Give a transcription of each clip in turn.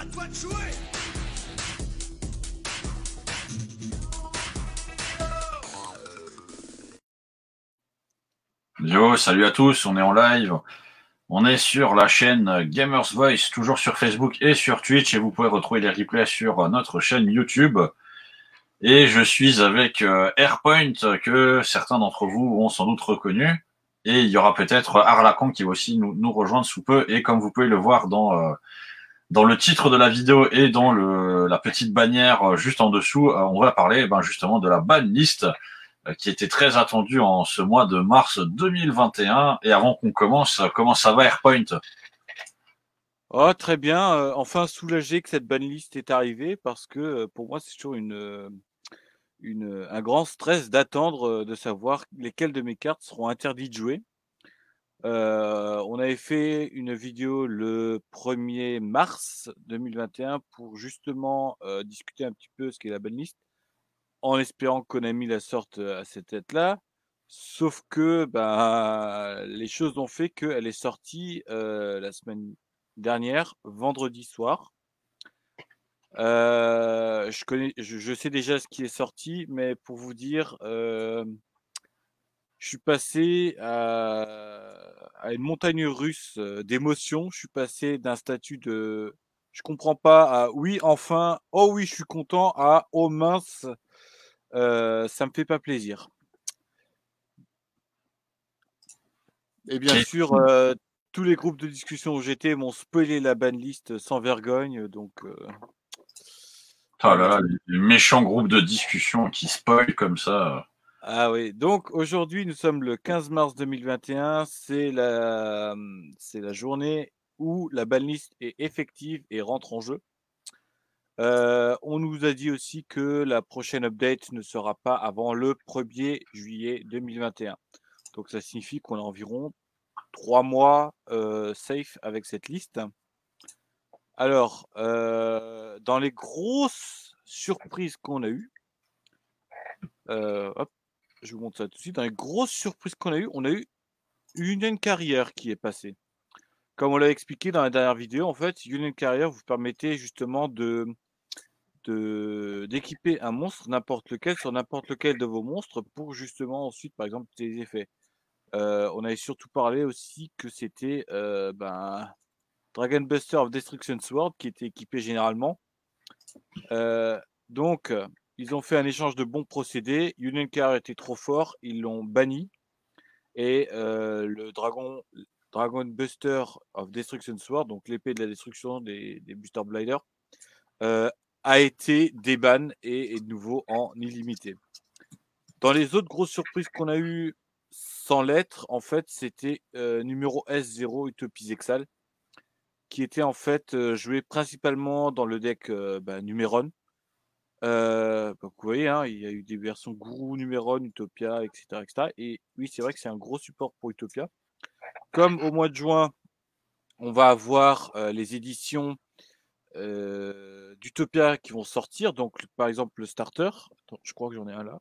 toi de jouer. Yo, salut à tous, on est en live. On est sur la chaîne Gamers Voice, toujours sur Facebook et sur Twitch, et vous pouvez retrouver les replays sur notre chaîne YouTube. Et je suis avec Airpoint, que certains d'entre vous ont sans doute reconnu. Et il y aura peut-être Arlacan qui va aussi nous rejoindre sous peu. Et comme vous pouvez le voir dans le titre de la vidéo et dans la petite bannière juste en dessous, on va parler justement de la banlist qui était très attendue en ce mois de mars 2021. Et avant qu'on commence, comment ça va Airpoint? Oh, très bien. Enfin soulagé que cette banlist est arrivée parce que pour moi, c'est toujours un grand stress d'attendre de savoir lesquelles de mes cartes seront interdites de jouer. On avait fait une vidéo le 1er mars 2021 pour justement discuter un petit peu ce qu'est la banlist, en espérant que Konami la sorte à cette date-là. Sauf que les choses ont fait qu'elle est sortie la semaine dernière, vendredi soir. Je sais déjà ce qui est sorti, mais pour vous dire, je suis passé à une montagne russe d'émotions. Je suis passé d'un statut de je comprends pas à oui, enfin, oh oui, je suis content à oh mince, ça me fait pas plaisir. Et bien sûr, tous les groupes de discussion où j'étais m'ont spoilé la banlist sans vergogne, donc Oh voilà. là là, les méchants groupes de discussion qui spoilent comme ça. Ah oui, donc aujourd'hui, nous sommes le 15 mars 2021, c'est la journée où la banlist est effective et rentre en jeu. On nous a dit aussi que la prochaine update ne sera pas avant le 1er juillet 2021. Donc ça signifie qu'on a environ 3 mois safe avec cette liste. Alors, dans les grosses surprises qu'on a eues, hop, je vous montre ça tout de suite. Dans les grosses surprises qu'on a eues, on a eu Union Carrier qui est passé. Comme on l'a expliqué dans la dernière vidéo, en fait, Union Carrier vous permettait justement d'équiper un monstre, n'importe lequel, sur n'importe lequel de vos monstres, pour justement ensuite, par exemple, des effets. On avait surtout parlé aussi que c'était Dragon Buster of Destruction Sword qui était équipé généralement. Donc, ils ont fait un échange de bons procédés. Union Carrier était trop fort, ils l'ont banni. Et le Dragon Buster of Destruction Sword, donc l'épée de la destruction des Buster Blinders, a été déban et est de nouveau en illimité. Dans les autres grosses surprises qu'on a eues sans lettres, en fait, c'était numéro S0 Utopie Exal, qui était en fait joué principalement dans le deck Numéron. Donc vous voyez, hein, il y a eu des versions Gourou, Numéron, Utopia, etc., etc. Et oui, c'est vrai que c'est un gros support pour Utopia. Comme au mois de juin, on va avoir les éditions d'Utopia qui vont sortir. Donc, par exemple, le starter. Attends, je crois que j'en ai un là.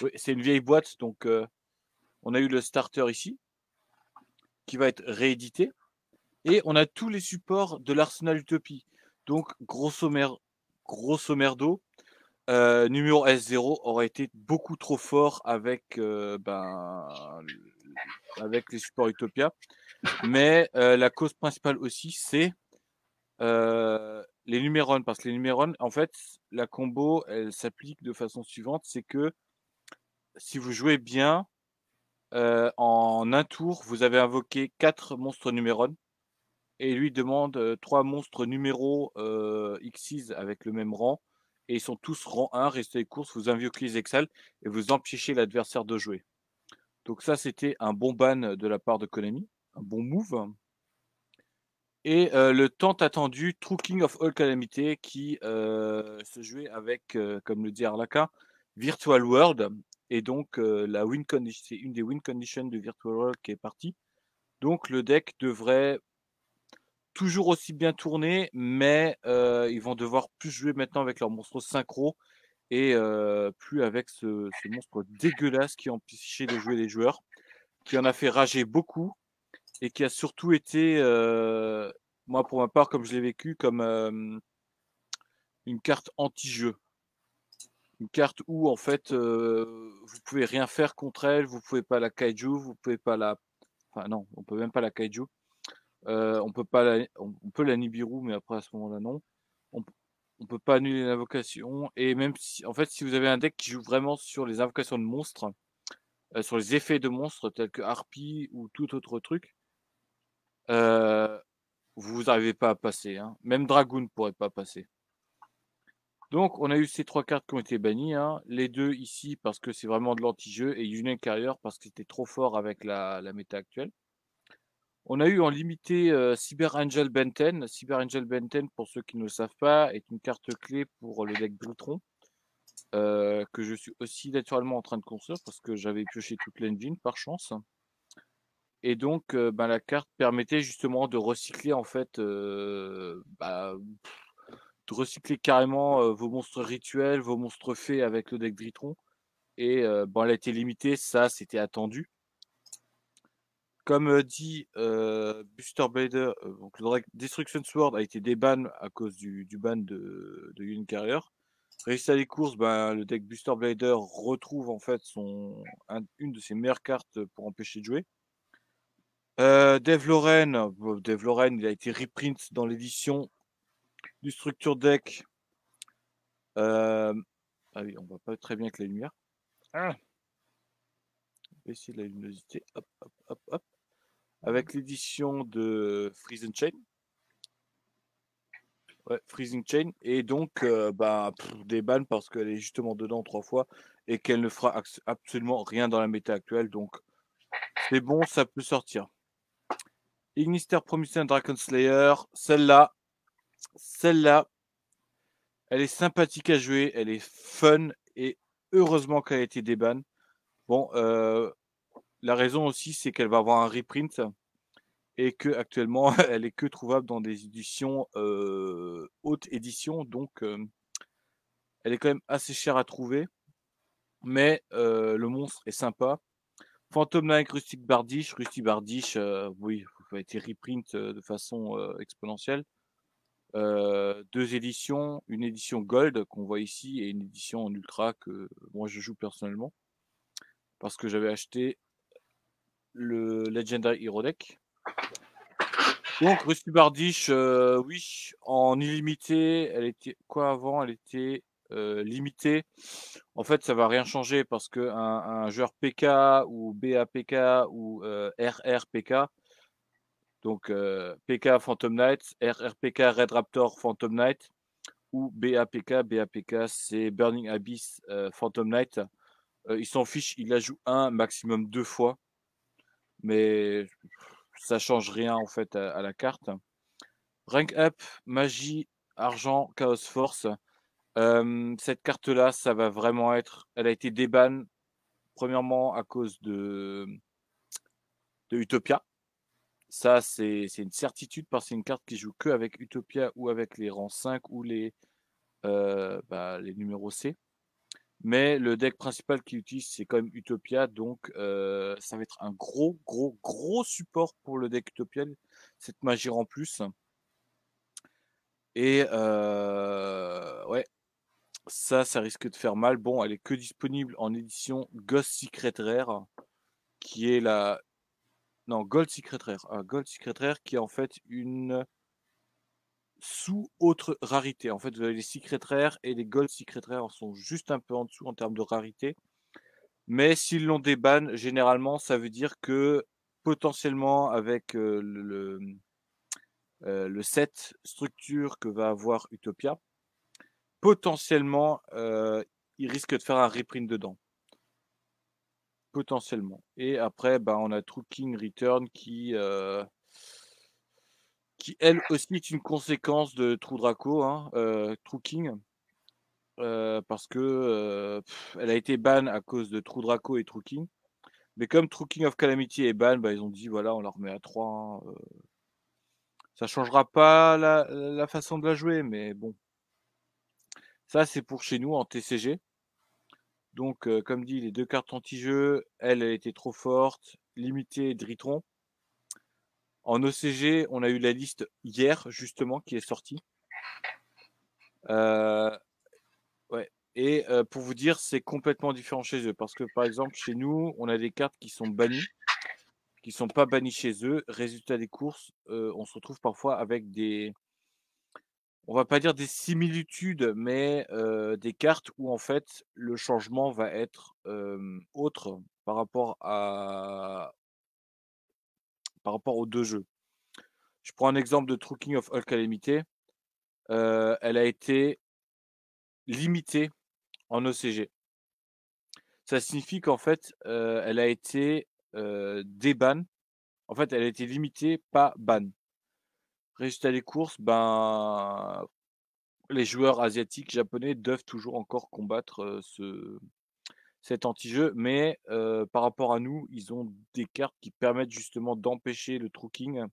Oui, c'est une vieille boîte. Donc, on a eu le starter ici qui va être réédité. Et on a tous les supports de l'Arsenal Utopie. Donc, grosso merdo, numéro S0 aurait été beaucoup trop fort avec les supports Utopia. Mais la cause principale aussi, c'est les numérons. Parce que les numérons, en fait, la combo, elle s'applique de façon suivante. C'est que si vous jouez bien, en un tour, vous avez invoqué 4 monstres numérons. Et lui demande 3 monstres numéro X6 avec le même rang. Et ils sont tous rang 1, restez les courses, vous invoquez les Exal et vous empêchez l'adversaire de jouer. Donc ça, c'était un bon ban de la part de Konami, un bon move. Et le tant attendu True King of All Calamity qui se jouait avec, comme le dit Arlaka, Virtual World. Et donc la win condition, c'est une des win conditions de Virtual World qui est partie. Donc le deck devrait toujours aussi bien tourner, mais ils vont devoir plus jouer maintenant avec leur monstre synchro et plus avec ce monstre dégueulasse qui empêchait de jouer les joueurs, qui en a fait rager beaucoup et qui a surtout été Moi, pour ma part, comme je l'ai vécu, comme une carte anti-jeu. Une carte où, en fait, vous pouvez rien faire contre elle, vous pouvez pas la kaiju, vous pouvez pas la... Enfin non, on peut même pas la kaiju. On peut pas on peut la Nibiru, mais après à ce moment-là non. On, on peut pas annuler l'invocation. Et même si, en fait, si vous avez un deck qui joue vraiment sur les invocations de monstres, sur les effets de monstres tels que Harpie ou tout autre truc, euh, vous n'arrivez pas à passer. Hein. Même Dragoon ne pourrait pas passer. Donc on a eu ces 3 cartes qui ont été bannies. Hein. Les 2 ici parce que c'est vraiment de l'anti-jeu et Union Carrier parce que c'était trop fort avec la méta actuelle. On a eu en limité Cyber Angel Benten. Cyber Angel Benten, pour ceux qui ne le savent pas, est une carte clé pour le deck Blutron, que je suis aussi naturellement en train de construire parce que j'avais pioché toute l'engine par chance. Et donc, la carte permettait justement de recycler en fait, de recycler carrément vos monstres rituels, vos monstres faits avec le deck Dritron. Et elle a été limitée, ça c'était attendu. Comme dit Buster Blader, donc le Destruction Sword a été déban à cause du ban de Union Carrier. Réussi à les courses, le deck Buster Blader retrouve en fait une de ses meilleures cartes pour empêcher de jouer. Dave Loren, il a été reprint dans l'édition du Structure Deck. Ah oui, on voit pas très bien avec la lumière. Ah. Baisser la luminosité. Hop, hop, hop, hop. Avec l'édition de Freezing Chain. Ouais, Freezing Chain. Et donc, des bans parce qu'elle est justement dedans 3 fois et qu'elle ne fera absolument rien dans la méta actuelle. Donc, c'est bon, ça peut sortir. Ignister Promising Dragon Slayer. Celle-là, elle est sympathique à jouer. Elle est fun. Et heureusement qu'elle a été déban. Bon, la raison aussi, c'est qu'elle va avoir un reprint. Et que actuellement elle est que trouvable dans des éditions haute édition, donc elle est quand même assez chère à trouver, mais le monstre est sympa. Phantom Knight, Rustic Bardiche, oui, ça a été reprint de façon exponentielle. 2 éditions, une édition Gold qu'on voit ici et une édition en Ultra que moi je joue personnellement parce que j'avais acheté le Legendary Hero Deck. Donc, Rusty Bardiche, oui, en illimité, elle était quoi avant? Elle était limitée. En fait, ça va rien changer parce que un joueur PK ou BAPK ou RRPK, donc PK Phantom Knight, RRPK Red Raptor Phantom Knight ou BAPK c'est Burning Abyss Phantom Knight. Il s'en fiche, il la joue maximum 2 fois, mais ça change rien en fait à la carte. Rank Up, Magie, Argent, Chaos Force. Cette carte-là, ça va vraiment être. Elle a été déban, premièrement, à cause de Utopia. Ça, c'est une certitude parce que c'est une carte qui joue que avec Utopia ou avec les rangs 5 ou les numéros C. Mais le deck principal qu'il utilise, c'est quand même Utopia. Donc, ça va être un gros support pour le deck Utopia, cette magie en plus. Et ouais, ça risque de faire mal. Bon, elle est que disponible en édition Ghost Secret Rare, qui est la... Non, Gold Secret Rare. Gold Secret Rare qui est en fait une sous-autre rarité. En fait, vous avez les Secret Rare et les Gold Secret Rare sont juste un peu en dessous en termes de rarité. Mais s'ils l'ont déban, généralement, ça veut dire que potentiellement avec le set structure que va avoir Utopia, potentiellement, il risque de faire un reprint dedans. Potentiellement. Et après, on a True King Return qui elle aussi est une conséquence de True Draco, hein, True King. Parce que elle a été ban à cause de True Draco et True King. Mais comme True King of Calamity est ban, ils ont dit voilà, on la remet à 3. Hein, ça changera pas la façon de la jouer, mais bon. Ça, c'est pour chez nous en TCG. Donc, comme dit, les 2 cartes anti-jeu, elle était trop forte. Limitée Dritron. En OCG, on a eu la liste hier, justement, qui est sortie. Ouais. Et pour vous dire, c'est complètement différent chez eux. Parce que, par exemple, chez nous, on a des cartes qui sont bannies, qui sont pas bannies chez eux. Résultat des courses, on se retrouve parfois avec des, on va pas dire des similitudes, mais des cartes où en fait le changement va être autre par rapport aux deux jeux. Je prends un exemple de True King of All Calamity. Elle a été limitée en OCG. Ça signifie qu'en fait, elle a été déban. En fait, elle a été limitée, pas ban. Résultat des courses, ben, les joueurs asiatiques, japonais doivent toujours encore combattre cet anti-jeu, mais par rapport à nous, ils ont des cartes qui permettent justement d'empêcher le True King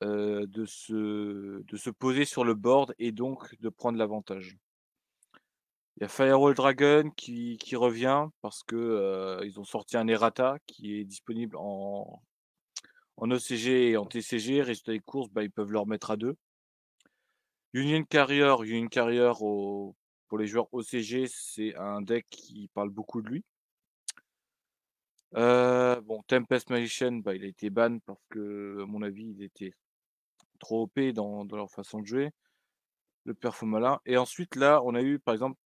de se poser sur le board et donc de prendre l'avantage. Il y a Firewall Dragon qui revient parce que ils ont sorti un errata qui est disponible en OCG et en TCG. Résultat des courses, bah, ils peuvent le remettre à 2. Union Carrier pour les joueurs OCG, c'est un deck qui parle beaucoup de lui. Bon, Tempest Magician, bah, il a été ban parce que, à mon avis, il était trop OP dans leur façon de jouer. Le Perfo malin. Et ensuite, là, on a eu, par exemple,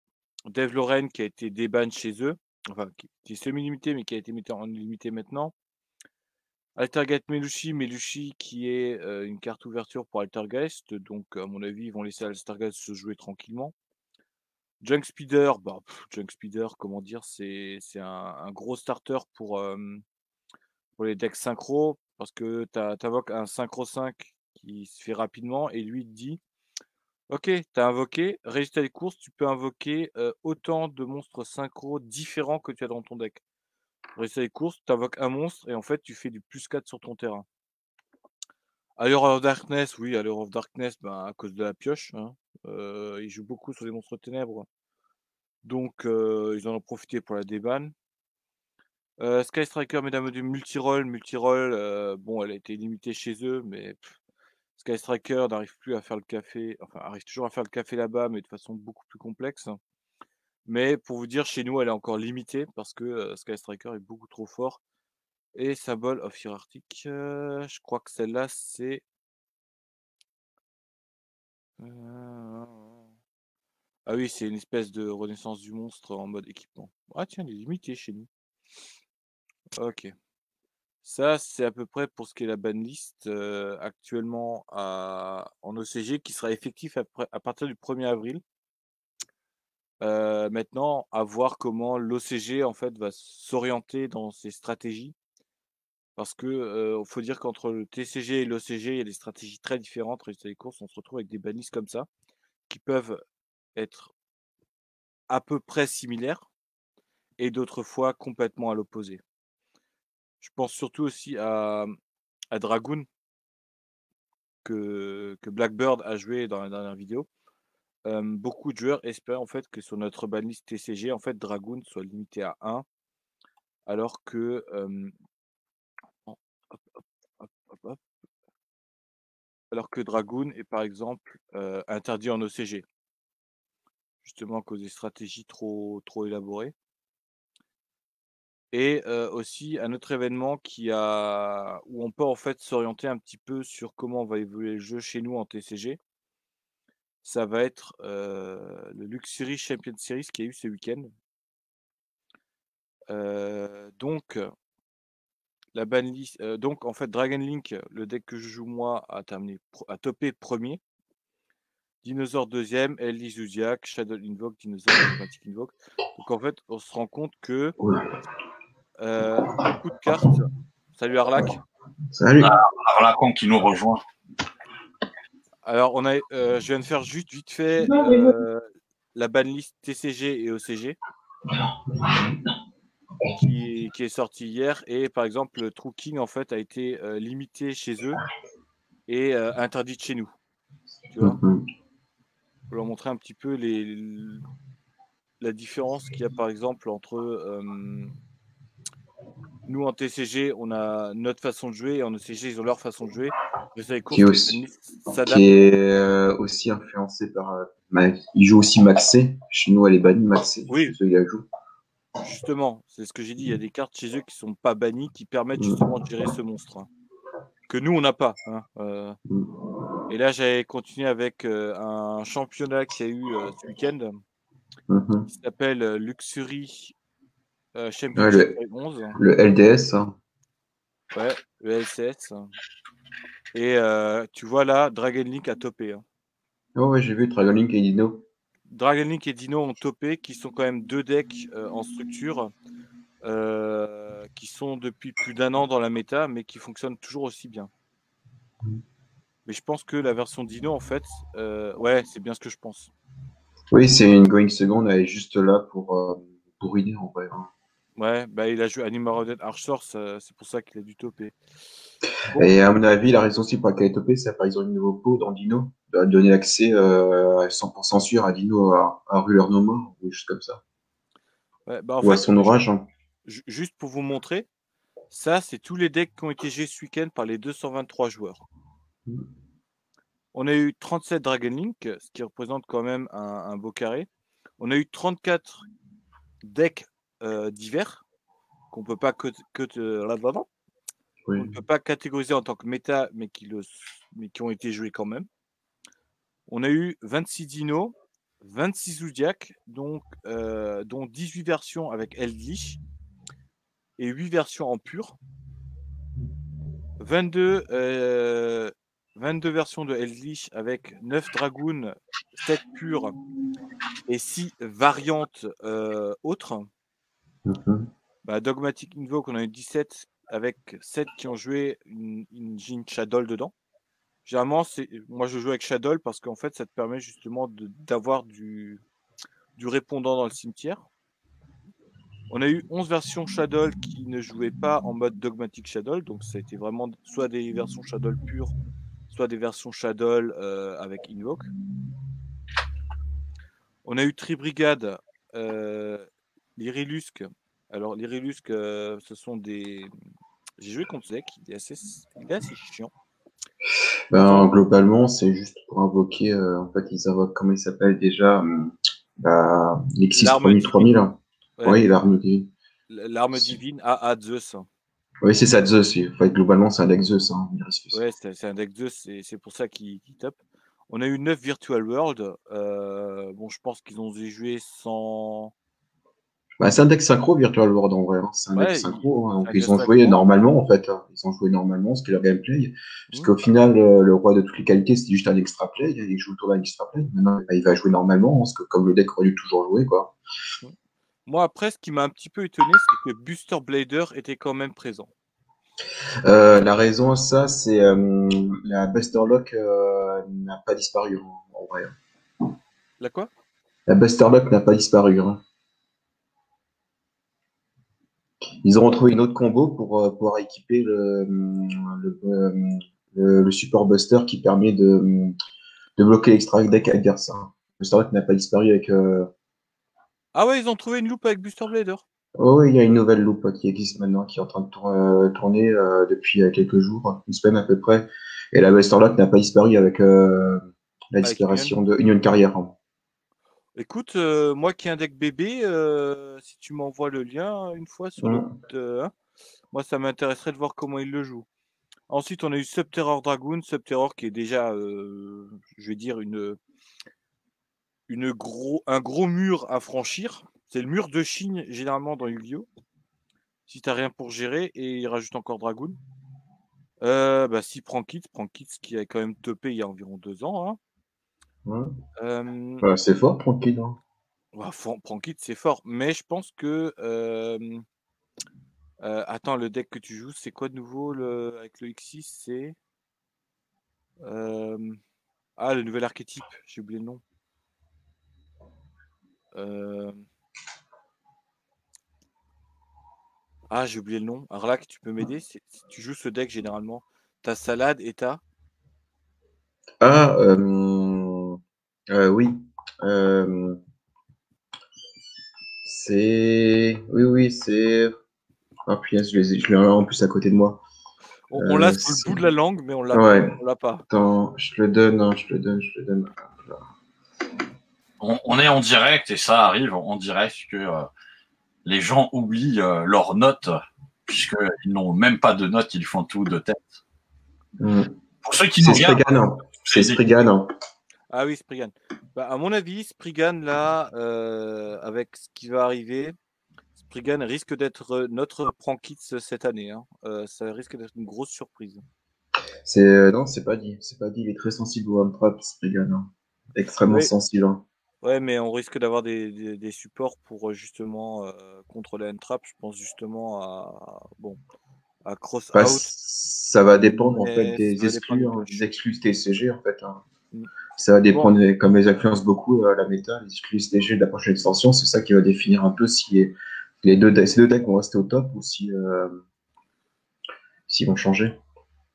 Dave Loren qui a été déban chez eux. Enfin, qui est semi-limité, mais qui a été mis en limité maintenant. Altergeist Melushi qui est une carte ouverture pour Altergeist. Donc, à mon avis, ils vont laisser Altergeist se jouer tranquillement. Junk Speeder, bah, Junk Speeder, comment dire, c'est un gros starter pour les decks synchro, parce que tu invoques un synchro 5 qui se fait rapidement, et lui il te dit ok, tu as invoqué, résultat des courses, tu peux invoquer autant de monstres synchro différents que tu as dans ton deck. Résultat des courses, tu invoques un monstre, et en fait tu fais du +4 sur ton terrain. Allure of Darkness, oui, Allure of Darkness, ben, à cause de la pioche, hein. Il joue beaucoup sur les monstres ténèbres. Donc, ils en ont profité pour la déban. Sky Striker, mesdames du multiroll, bon, elle a été limitée chez eux, mais Sky Striker n'arrive plus à faire le café, enfin, arrive toujours à faire le café là-bas, mais de façon beaucoup plus complexe. Mais pour vous dire, chez nous, elle est encore limitée parce que Sky Striker est beaucoup trop fort. Et Symbol of Hierarchic, je crois que celle-là, c'est. Ah oui, c'est une espèce de renaissance du monstre en mode équipement. Ah tiens, elle est limitée chez nous. Ok. Ça, c'est à peu près pour ce qui est la banlist actuellement en OCG qui sera effectif à partir du 1er avril. Maintenant, à voir comment l'OCG en fait va s'orienter dans ses stratégies. Parce que faut dire qu'entre le TCG et l'OCG, il y a des stratégies très différentes. Résultat des courses, on se retrouve avec des banlists comme ça, qui peuvent être à peu près similaires et d'autres fois complètement à l'opposé. Je pense surtout aussi à Dragoon, que Blackbird a joué dans la dernière vidéo. Beaucoup de joueurs espèrent en fait que sur notre banlist TCG, en fait, Dragoon soit limité à 1, alors que hop, hop, hop, hop, hop, alors que Dragoon est par exemple interdit en OCG, justement à cause des stratégies trop élaborées. Et aussi un autre événement où on peut en fait s'orienter un petit peu sur comment va évoluer le jeu chez nous en TCG. Ça va être le Luxury Champion Series qui a eu ce week-end. Donc la banlist, donc en fait Dragon Link, le deck que je joue moi, a topé premier. Dinosaur deuxième, Ellie Zuziak, Shadow Invoke, Dinosaur, Automatic Invoke. Donc en fait, on se rend compte que beaucoup de cartes. Salut Arlac. Salut. Arlacon qui nous rejoint. Alors je viens de faire juste vite fait la banlist TCG et OCG qui est sortie hier, et par exemple le True King en fait a été limité chez eux et interdit chez nous. Tu vois, pour leur montrer un petit peu la différence qu'il y a par exemple entre Nous, en TCG, on a notre façon de jouer, et en ECG, ils ont leur façon de jouer. Vous savez, qui est course, les aussi, bannistes s'adaptent. aussi influencé par. Il joue aussi Maxé. Chez nous, elle est bannie Maxé. Chez Oui, eux, il la joue. justement, c'est ce que j'ai dit. Il y a des cartes chez eux qui sont pas bannies, qui permettent justement de Mm. gérer ce monstre, hein, que nous, on n'a pas. Hein. Mm. Et là, j'avais continué avec un championnat qu'il y a eu ce week-end Mhm. qui s'appelle Luxury Ouais, Championship 11. le LDS, hein. Ouais, le LCS. Et tu vois là, Dragon Link a topé. Hein. Oh, ouais, j'ai vu Dragon Link et Dino. Dragon Link et Dino ont topé, qui sont quand même deux decks en structure, qui sont depuis plus d'un an dans la méta, mais qui fonctionnent toujours aussi bien. Mais je pense que la version Dino, en fait, ouais, c'est bien ce que je pense. Oui, c'est une Going Second, elle est juste là pour ruiner en vrai, hein. Ouais, bah il a joué Animal Arch Source, c'est pour ça qu'il a dû topper. Bon, Et à mon avis, la raison aussi pour laquelle elle est topée, c'est par exemple une nouveau pot dans Dino, de donner accès à 100% sûr à Dino à Ruler No More, ou des choses comme ça. ouais, bah en Ou à fait, son orage, hein. juste pour vous montrer, ça, c'est tous les decks qui ont été joués ce week-end par les 223 joueurs. On a eu 37 Dragon Link, ce qui représente quand même un beau carré. On a eu 34 decks divers qu'on peut pas on ne Oui. peut pas catégoriser en tant que méta, mais qui ont été joués quand même. On a eu 26 dinos, 26 Zodiac, donc, dont 18 versions avec Eldritch et 8 versions en pur. 22, 22 versions de Eldritch avec 9 Dragoon, 7 purs et 6 variantes autres. Mhm. Bah, Dogmatic Invoke, on a eu 17 avec 7 qui ont joué une Jin Shadow dedans. Généralement, moi je joue avec Shadow parce qu'en fait, ça te permet justement d'avoir du répondant dans le cimetière. On a eu 11 versions Shadow qui ne jouaient pas en mode Dogmatic Shadow, donc ça a été vraiment soit des versions Shadow pures, soit des versions Shadow avec Invoke. On a eu Tribrigade, l'Irilusque. Alors, l'Irilusque, ce sont des. J'ai joué contre ce deck, il est assez chiant. Ben, globalement, c'est juste pour invoquer, en fait, ils invoquent, comment il s'appelle déjà, Nexus L'arme 3000, divine. 3000, hein. Ouais, Oui, l'arme divine. l'arme divine à Zeus. Oui, c'est ça, Zeus. En fait, globalement, c'est un deck Zeus, hein, Ouais, c'est un deck Zeus, c'est pour ça qu'il top. On a eu 9 Virtual World. Bon, je pense qu'ils ont dû jouer sans. Bah, c'est un deck synchro, Virtual World, en vrai, hein. C'est un deck Ouais, synchro, hein. c'est Donc, un ils gars ont joué synchro. normalement, en fait, hein. Ils ont joué normalement, ce qui est leur gameplay. Hmm. Puisqu'au final, le roi de toutes les qualités, c'est juste un extra play. Il joue le tour d'un extra play. Maintenant, bah, il va jouer normalement, hein, parce que comme le deck aurait dû toujours jouer, quoi. Hmm. Moi, après, ce qui m'a un petit peu étonné, c'est que Buster Blader était quand même présent. La raison à ça, c'est la Buster Lock n'a pas disparu, en vrai. Là, quoi? La Buster Lock n'a pas disparu, hein. Ils ont retrouvé une autre combo pour pouvoir équiper le support Buster qui permet de bloquer l'extra deck adversaire. Buster Lock n'a pas disparu avec. Ah ouais, ils ont trouvé une loupe avec Buster Blader. Oh, il y a une nouvelle loupe qui existe maintenant, qui est en train de tourner depuis quelques jours, une semaine à peu près. Et la Buster Lock n'a pas disparu avec la Avec Union. disparition de Union Carrière, hein. Écoute, moi qui ai un deck bébé, si tu m'envoies le lien une fois sur le. Mm. Hein, moi, ça m'intéresserait de voir comment il le joue. Ensuite, on a eu Subterror Dragoon. Subterror qui est déjà, je vais dire, un gros mur à franchir. C'est le mur de Chine, généralement, dans Yu-Gi-Oh! Si t'as rien pour gérer, et il rajoute encore Dragoon. Bah, si Prankits qui a quand même topé il y a environ 2 ans. Hein. Mm. Euh, Voilà, c'est fort, tranquille, hein. bah, Prankits, c'est fort, mais je pense que. Attends, le deck que tu joues, c'est quoi de nouveau avec le X6? C'est. euh, Ah, le nouvel archétype, j'ai oublié le nom. Euh, Ah, j'ai oublié le nom. Arlac, tu peux m'aider? Si tu joues ce deck généralement, t'as Salade et t'as. Ah, oui. Euh, c'est. Oui, oui, c'est. Ah, puis je l'ai en plus à côté de moi. On l'a sur le bout de la langue, mais on l'a Ouais. on l'a pas. Attends, je te le donne, hein, je te le donne. On est en direct et ça arrive en direct que les gens oublient leurs notes, puisqu'ils n'ont même pas de notes, ils font tout de tête. Pour ceux qui nous regardent, c'est Spriggan. Hein. Ah oui, Spriggan. Bah, à mon avis, Spriggan, là, avec ce qui va arriver, Spriggan risque d'être notre Prankits cette année. Hein. Ça risque d'être une grosse surprise. Non, c'est pas dit. C'est pas dit. Il est très sensible au one-trap, Spriggan. Hein. Extrêmement sensible. Hein. Ouais, mais on risque d'avoir des supports pour justement contrôler un trap. Je pense justement à Cross Bah, Out. ça va dépendre en fait des exclus TCG en fait. Hein. Mm. Ça va dépendre, comme ils influencent beaucoup la méta, les exclus TCG de la prochaine extension, c'est ça qui va définir un peu si ces deux decks vont rester au top ou si s'ils vont changer.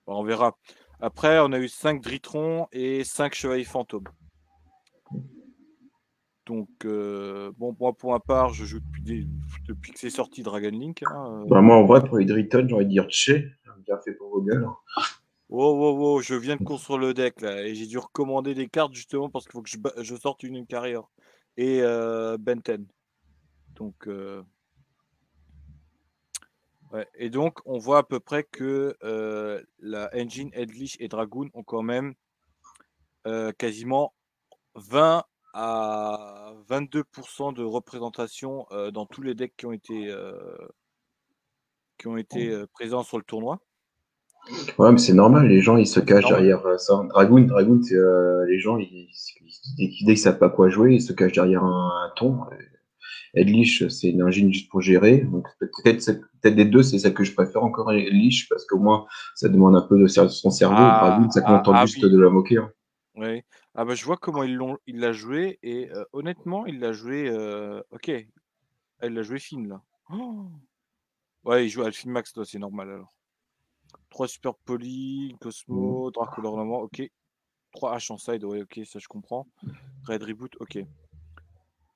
On verra. Après, on a eu 5 Dritron et 5 Chevaliers Fantômes. Donc, bon, moi, pour ma part, je joue depuis que c'est sorti Dragon Link. Hein, Bah, moi, en vrai, pour les Driton, j'aurais dire Tché. Bien fait pour vos gueules. Wow, je viens de construire le deck, là, et j'ai dû recommander des cartes, justement, parce qu'il faut que je sorte une carrière. Et Benten. Donc, ouais. Et donc, on voit à peu près que la Engine, Eldritch et Dragoon ont quand même quasiment 20 à 22% de représentation dans tous les decks qui ont été présents sur le tournoi. Ouais, mais c'est normal, les gens ils se cachent derrière ça. Dragoon, c'est les gens dès qu'ils savent pas quoi jouer, ils se cachent derrière un ton. Eldritch, c'est une engine juste pour gérer. Donc peut-être des deux, c'est celle que je préfère encore Eldritch parce qu'au moins ça demande un peu de son cerveau. Dragoon, ça contente juste de la moquer. Hein. Oui. Ah bah je vois comment il l'a joué et honnêtement il l'a joué ok. Elle l'a joué fine là. Oh ouais, il joue Alphin Max, toi, c'est normal alors. 3 Super Poly, Cosmo, Draco d'ornement, ok. 3 H en side, ouais, ok, ça je comprends. Red Reboot, ok.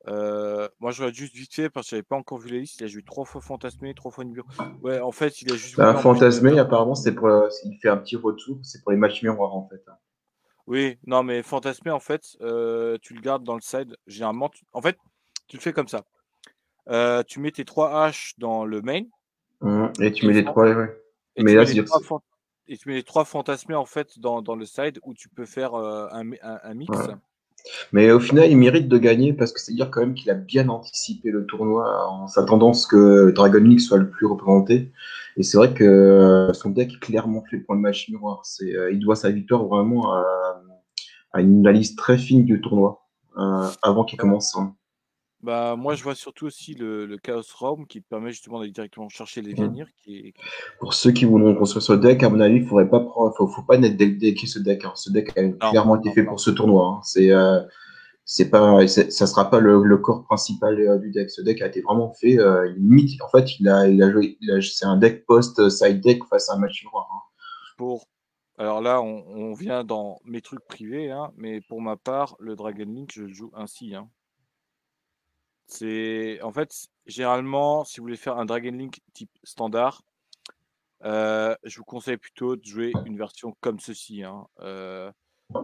Moi je regarde juste vite fait parce que j'avais pas encore vu la liste. Il a joué 3 fois Fantasmé, 3 fois Nibiru. Ouais, en fait, il a juste voulu Fantasmé, apparemment, c'est pour il fait un petit retour, c'est pour les matchs miroirs en fait. Oui, non mais Fantasmé en fait, tu le gardes dans le side. Généralement, en fait, tu le fais comme ça. Tu mets tes 3 H dans le main. Et tu mets les 3, ouais. Et tu mets les 3 fantasmés en fait dans le side où tu peux faire un mix. Ouais. Mais au final, il mérite de gagner parce que c'est-à-dire quand même qu'il a bien anticipé le tournoi en s'attendant à ce que Dragon League soit le plus représenté. Et c'est vrai que son deck est clairement fait pour le match miroir. Il doit sa victoire vraiment à une analyse très fine du tournoi avant qu'il commence. Hein. Bah, moi, je vois surtout aussi le Chaos Realm qui permet justement d'aller directement chercher les Vianir. Pour ceux qui voudront construire ce deck, à mon avis, il faudrait pas faut pas decker ce deck. Hein. Ce deck a clairement été fait pour ce tournoi. Hein. Ça sera pas le corps principal du deck. Ce deck a été vraiment fait limite. En fait, c'est un deck post-side deck face à un match miroir. Hein. Alors là, on vient dans mes trucs privés, hein, mais pour ma part, le Dragon Link, je le joue ainsi. Hein. C'est en fait généralement, si vous voulez faire un Dragon Link type standard, je vous conseille plutôt de jouer une version comme ceci. Hein.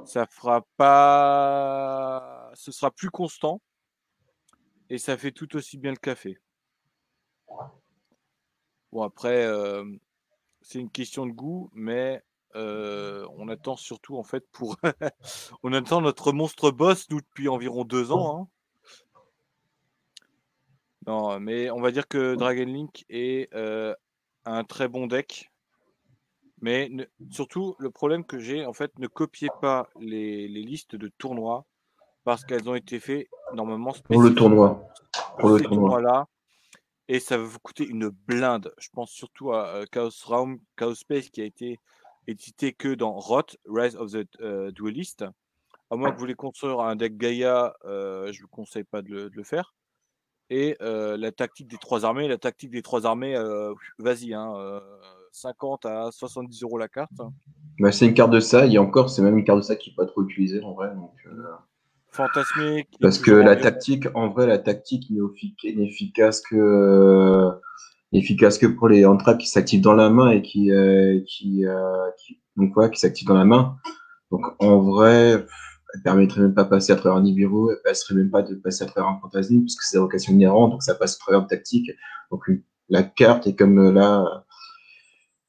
Ça fera pas, ce sera plus constant et ça fait tout aussi bien le café. Bon après, c'est une question de goût, mais on attend surtout en fait pour, on attend notre monstre boss nous depuis environ 2 ans. Hein. Non, mais on va dire que Dragon Link est un très bon deck. Mais surtout, le problème que j'ai, en fait, ne copiez pas les listes de tournois parce qu'elles ont été faites normalement spécifiquement pour ces tournois-là. Et ça va vous coûter une blinde. Je pense surtout à Chaos Realm, Chaos Space qui a été édité que dans Roth, Rise of the Duelist. À moins que vous voulez construire un deck Gaia, je ne vous conseille pas de le faire. Et la tactique des 3 armées, vas-y, hein, 50 à 70 € la carte. Bah, c'est une carte de ça, et encore, c'est même une carte de ça qui n'est pas trop utilisée en vrai. Donc, Fantasmé. Parce que la tactique, en vrai, n'est efficace que efficace que pour les entraves qui s'activent dans la main et donc voilà, qui s'activent dans la main. Donc en vrai, elle permettrait même pas de passer à travers un Nibiru, elle passerait même pas de passer à travers un Fantasy, puisque c'est la vocation inhérente, donc ça passe à travers une tactique. Donc la carte est comme là,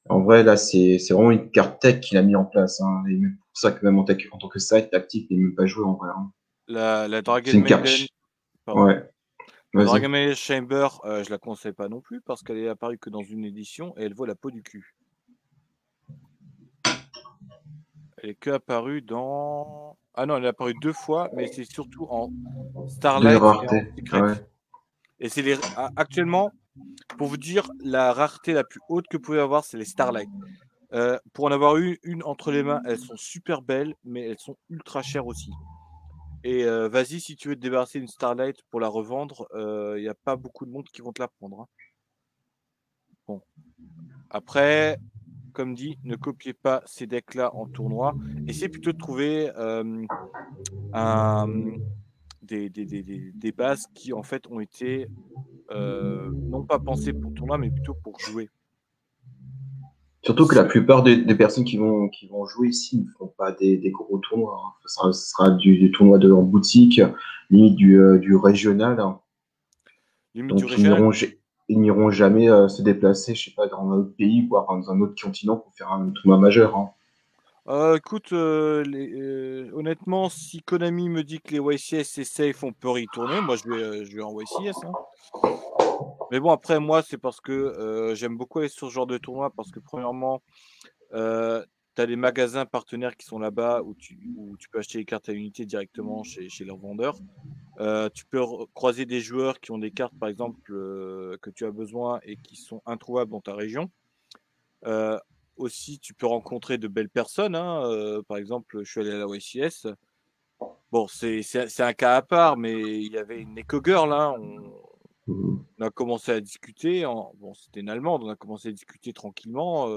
en vrai là c'est vraiment une carte tech qu'il a mis en place. Hein, et même pour ça que même en tant que side tactique, il n'est même pas joué en vrai. Hein. La C'est Dragon une carte. Maiden, pardon. Ouais, La vas-y. Dragon Maiden Chamber, je la conseille pas non plus parce qu'elle est apparue que dans une édition et elle vaut la peau du cul. Elle est que apparue dans. Ah non, elle est apparue 2 fois, mais c'est surtout en De Starlight et en rareté. Secret. Ouais. Et c'est actuellement, pour vous dire, la rareté la plus haute que vous pouvez avoir, c'est les Starlight. Pour en avoir eu une entre les mains, elles sont super belles, mais elles sont ultra chères aussi. Et vas-y, si tu veux te débarrasser d'une Starlight pour la revendre, il n'y a pas beaucoup de monde qui vont te la prendre. Hein. Bon. Après, comme dit, ne copiez pas ces decks-là en tournoi. Essayez plutôt de trouver un, des bases qui, en fait, ont été non pas pensées pour tournoi, mais plutôt pour jouer. Surtout que la plupart des personnes qui vont jouer ici ne font pas des gros tournois. Hein. Ce sera du tournoi de leur boutique, limite du régional. Hein. Limite du Donc régional. ils n'iront jamais se déplacer, je sais pas, dans un autre pays, voire dans un autre continent pour faire un tournoi majeur. Hein. Écoute, honnêtement, si Konami me dit que les YCS c'est safe, on peut y tourner. Moi, je vais en YCS. Hein. Mais bon, après, moi, c'est parce que j'aime beaucoup aller sur ce genre de tournoi parce que, premièrement, tu as des magasins partenaires qui sont là-bas où tu peux acheter les cartes à l'unité directement chez leurs vendeurs. Tu peux croiser des joueurs qui ont des cartes, par exemple, que tu as besoin et qui sont introuvables dans ta région. Euh, Aussi, tu peux rencontrer de belles personnes. Hein. Par exemple, je suis allé à la YCS. Bon, c'est un cas à part, mais il y avait une Eco Girl. Hein. Mhm. On a commencé à discuter. Bon, c'était une Allemande. On a commencé à discuter tranquillement.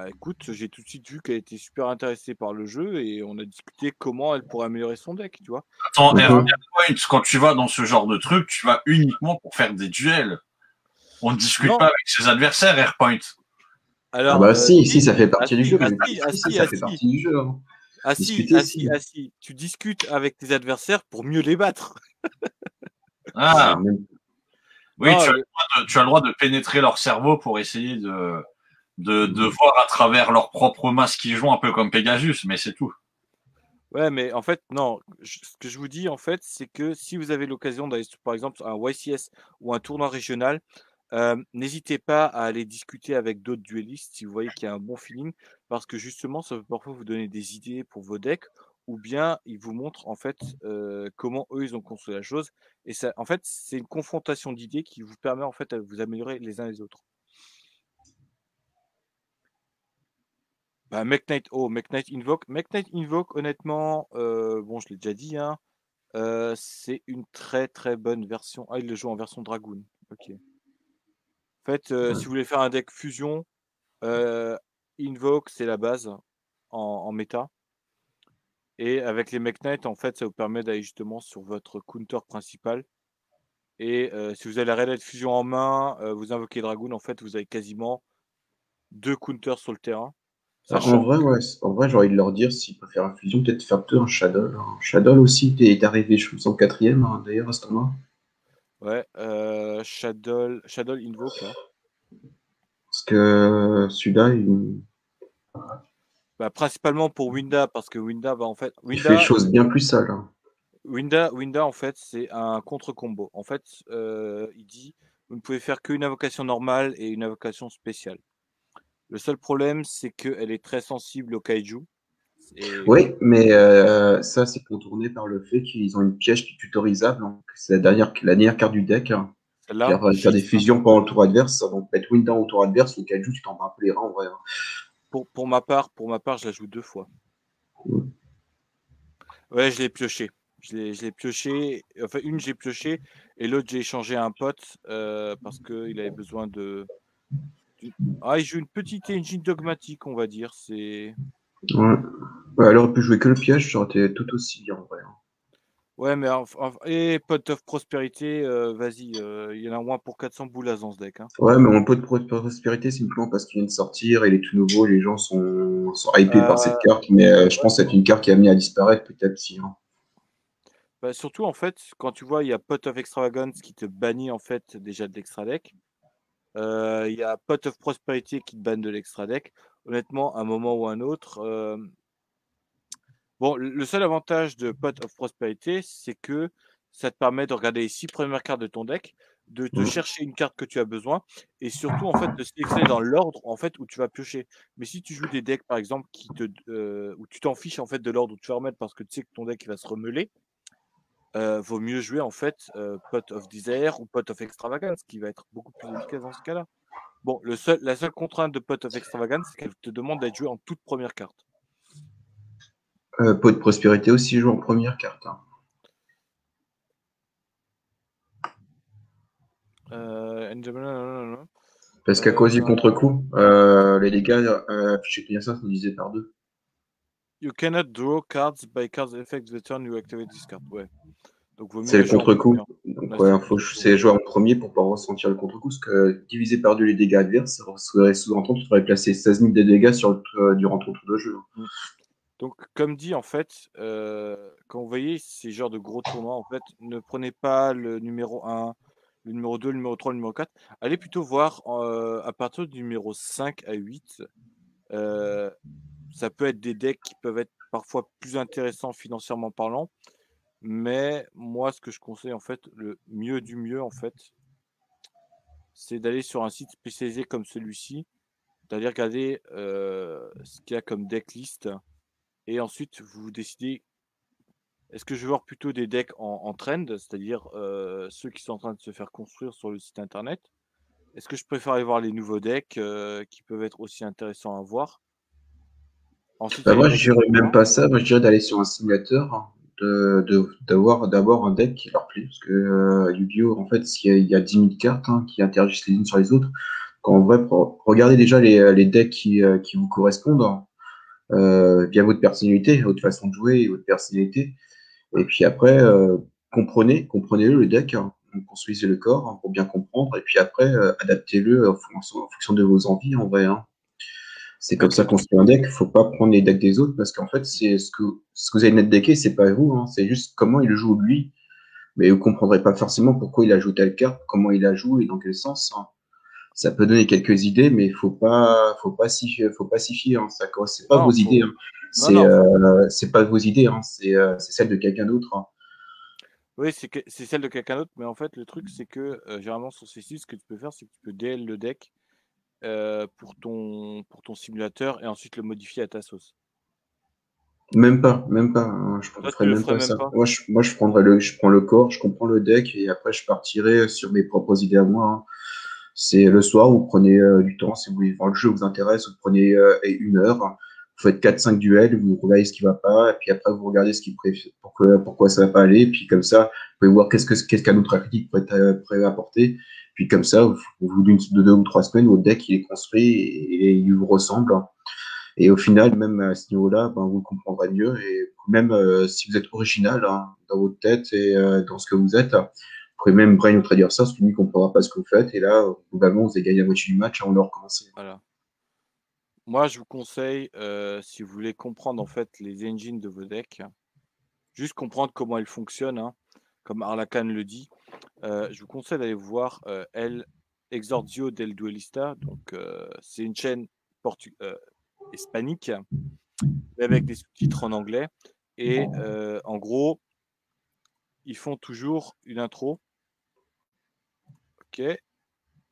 Écoute, j'ai tout de suite vu qu'elle était super intéressée par le jeu et on a discuté comment elle pourrait améliorer son deck, tu vois. Attends, Mhm. Airpoint, quand tu vas dans ce genre de truc, tu vas uniquement pour faire des duels. On ne discute Non, pas avec ses adversaires, Airpoint. Ah alors, bah si, si, ça fait ah partie du si, jeu. ah Mais si, ah discuter, si, ça ah fait si, partie du jeu. Hein. ah si, Discuter, ah si, si. ah si. Tu discutes avec tes adversaires pour mieux les battre. Ah, Ah, même- oui, Non, tu as le droit de pénétrer leur cerveau pour essayer de voir à travers leur propre main ce qu'ils jouent, un peu comme Pegasus, mais c'est tout. ouais, mais en fait, non. Ce que je vous dis, en fait, c'est que si vous avez l'occasion d'aller, par exemple, à un YCS ou un tournoi régional, n'hésitez pas à aller discuter avec d'autres duellistes si vous voyez qu'il y a un bon feeling, parce que justement, ça peut parfois vous donner des idées pour vos decks, ou bien ils vous montrent en fait comment eux ils ont construit la chose. Et ça, en fait, c'est une confrontation d'idées qui vous permet en fait de vous améliorer les uns les autres. Bah, Mekk Knight Invoke. Mekk Knight Invoke, honnêtement, bon, je l'ai déjà dit, hein, c'est une très très bonne version. Ah, il le joue en version Dragoon. Ok. En fait, si vous voulez faire un deck fusion, euh, Invoke, c'est la base en méta. Et avec les Mekk Knight, en fait, ça vous permet d'aller justement sur votre counter principal. Et si vous avez la Red Light Fusion en main, vous invoquez Dragoon, en fait, vous avez quasiment 2 counters sur le terrain. Ah, en Sachant vrai, que, ouais. En vrai, j'ai envie de leur dire s'ils peuvent faire un fusion, peut-être faire deux un Shadow. Un Shadow aussi est arrivé, je pense, en quatrième, hein, d'ailleurs, à ce moment. ouais, Shadow Invoke, là. Parce que celui-là, Bah, principalement pour Winda, parce que Winda va en fait. il fait les choses bien plus sales. Hein. Winda, en fait, c'est un contre-combo. En fait, il dit vous ne pouvez faire qu'une invocation normale et une invocation spéciale. Le seul problème, c'est qu'elle est très sensible au kaiju. Et Oui, mais ça, c'est contourné par le fait qu'ils ont une piège qui est tutorisable. Donc, c'est la dernière carte du deck. Hein. celle-là, Faire des fusions pendant le tour adverse. Donc, mettre Win Down au tour adverse, le Kaiju, tu t'en bats un peu les reins en vrai. Hein. pour ma part, je la joue 2 fois. Mm. Ouais, je l'ai pioché. Je l'ai pioché. Enfin, une, j'ai pioché et l'autre, j'ai échangé à un pote parce qu'il avait besoin de. Ah, il joue une petite engine dogmatique, on va dire. C'est. Ouais. Ouais, elle aurait pu jouer que le piège, ça aurait été tout aussi bien en vrai. Hein. Ouais, mais et Pot of Prosperity, vas-y, il y en a au moins pour 400 boules dans ce deck. Hein. Ouais, mais mon pot de prospérité, c'est uniquement parce qu'il vient de sortir, il est tout nouveau, les gens sont hypés par cette Euh, carte, mais je pense que c'est une carte qui a mis à disparaître peut-être si. Hein. Bah, surtout, en fait, quand tu vois, il y a Pot of Extravagance qui te bannit en fait déjà de l'extra deck. Il y a Pot of Prosperity qui te banne de l'extra deck. Honnêtement, à un moment ou un autre. Bon, le seul avantage de Pot of Prosperity, c'est que ça te permet de regarder les 6 premières cartes de ton deck, de te Mm. chercher une carte que tu as besoin, et surtout en fait de sélectionner dans l'ordre en fait où tu vas piocher. Mais si tu joues des decks par exemple où tu t'en fiches en fait de l'ordre où tu vas remettre parce que tu sais que ton deck il va se remeler, vaut mieux jouer en fait Pot of Desire ou Pot of Extravagance qui va être beaucoup plus efficace dans ce cas-là. Bon, la seule contrainte de Pot of Extravagance, c'est qu'elle te demande d'être joué en toute première carte. Pot de prospérité aussi joue en première carte. Hein. Parce qu'à cause du contre-coup, les dégâts affichés bien ça sont divisés par deux. You cannot draw cards by cards effect the turn you activate this card. Ouais. Donc vaut mieux C'est la le jouer en contre-coup. première. Donc Ouais, ouais, c'est le faut contre-coup. c'est jouer en premier pour pouvoir ressentir le contre-coup, parce que divisé par deux les dégâts adverses, ça serait sous-entendre que tu aurais placé 16 000 de dégâts durant ton tour de jeu. Mm. Donc, comme dit, en fait, quand vous voyez ces genres de gros tournois, en fait, ne prenez pas le numéro 1, le numéro 2, le numéro 3, le numéro 4. Allez plutôt voir à partir du numéro 5 à 8. euh, Ça peut être des decks qui peuvent être parfois plus intéressants financièrement parlant. Mais moi, ce que je conseille, en fait, le mieux du mieux, en fait, c'est d'aller sur un site spécialisé comme celui-ci, d'aller regarder ce qu'il y a comme decklist, et ensuite vous décidez est-ce que je vais voir plutôt des decks en trend, c'est-à-dire ceux qui sont en train de se faire construire sur le site internet. Est-ce que je préfère aller voir les nouveaux decks qui peuvent être aussi intéressants à voir. Ensuite, il y Bah a les moi, je decks dirais même émergents. pas ça. Moi, je dirais d'aller sur un simulateur, hein, d'avoir d'abord un deck qui leur plaît. Parce que Yu-Gi-Oh! En fait, il y a 10 000 cartes hein, qui interagissent les unes sur les autres. En vrai, regardez déjà les decks qui vous correspondent hein, via votre personnalité, votre façon de jouer et votre personnalité. Et puis après, comprenez-le, le deck. Hein. Construisez le corps hein, pour bien comprendre. Et puis après, adaptez-le en fonction de vos envies, en vrai. Hein. C'est En comme fait, ça le qu'on truc, se fait un deck. Faut pas prendre les decks des autres parce qu'en fait, c'est ce que vous avez net decké, c'est pas vous. Hein. C'est juste comment il joue lui. Mais vous comprendrez pas forcément pourquoi il a joué telle carte, comment il la joue et dans quel sens. Hein. Ça peut donner quelques idées, mais faut pas s'y fier. Hein. C'est pas vos non, idées. Hein. non, non, C'est pas vos idées. Hein. C'est celle de quelqu'un d'autre. Hein. oui, c'est celle de quelqu'un d'autre, mais en fait, le truc, c'est que généralement sur ces sites, ce que tu peux faire, c'est que tu peux DL le deck pour ton simulateur et ensuite le modifier à ta sauce. Même pas. Hein. Je Toi, ferais tu le même ferais pas même ça. pas? Moi, je prends le corps, je comprends le deck et après, je partirai sur mes propres idées à moi. Hein. C'est le soir, vous prenez du temps, si vous voulez voir le jeu vous intéresse, vous prenez une heure, vous faites 4-5 duels, vous regardez ce qui va pas, et puis après vous regardez pourquoi ça va pas aller, puis comme ça, vous pouvez voir qu'est-ce qu'un autre critique pourrait apporter, puis comme ça, au bout de 2 ou 3 semaines, votre deck il est construit et il vous ressemble. Et au final, même à ce niveau-là, ben, vous le comprendrez mieux. Et même si vous êtes original hein, dans votre tête et dans ce que vous êtes, vous pouvez même brain votre adversaire, parce que lui ne comprendra pas ce que vous faites. Et là, globalement, vous avez gagné la moitié du match avant de recommencer. Voilà. Moi, je vous conseille, si vous voulez comprendre en fait les engines de vos decks, juste comprendre comment elles fonctionnent, hein, comme Arlacan le dit, je vous conseille d'aller voir El Exordio del Duelista. Donc, c'est une chaîne hispanique avec des sous-titres en anglais. Et en gros, ils font toujours une intro. Ok.